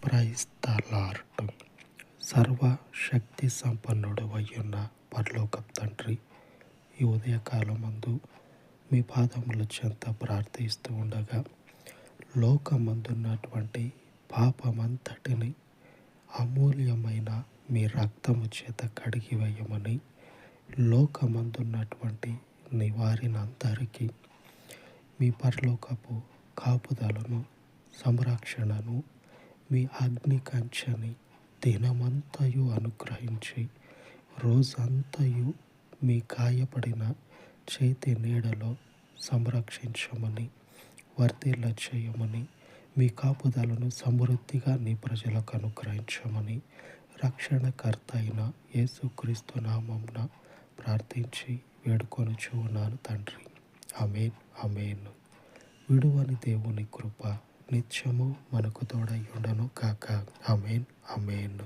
Praise the lord. సర్వశక్తి సంపన్నుడు అయ్యున్న పరలోకపు తండ్రి, ఈ ఉదయకాలమందు మీ పాదముల చెంత ప్రార్థిస్తూ ఉండగా, లోకమందున్నటువంటి పాపమంతటిని అమూల్యమైన మీ రక్తము చేత కడిగి వేయమని, లోకమందున్నటువంటి నీ వారినందరికీ మీ పరలోకపు కాపుదలను, సంరక్షణను, మీ అగ్ని కంచెని దినమంతయు అనుగ్రహించి, రోజంతయు మీ గాయపడిన చేతి నీడలో సంరక్షించమని, వర్ధిల్ల చేయమని, మీ కాపుదలను సమృద్ధిగా నీ ప్రజలకు అనుగ్రహించమని రక్షణకర్త అయిన యేసుక్రీస్తు నామమున ప్రార్థించి వేడుకొనుచు ఉన్నాను తండ్రి. ఆమేన్, ఆమేన్. విడువని దేవుని కృప నిత్యము మనకు తోడై ఉండను కాక. ఆమేన్, ఆమేన్.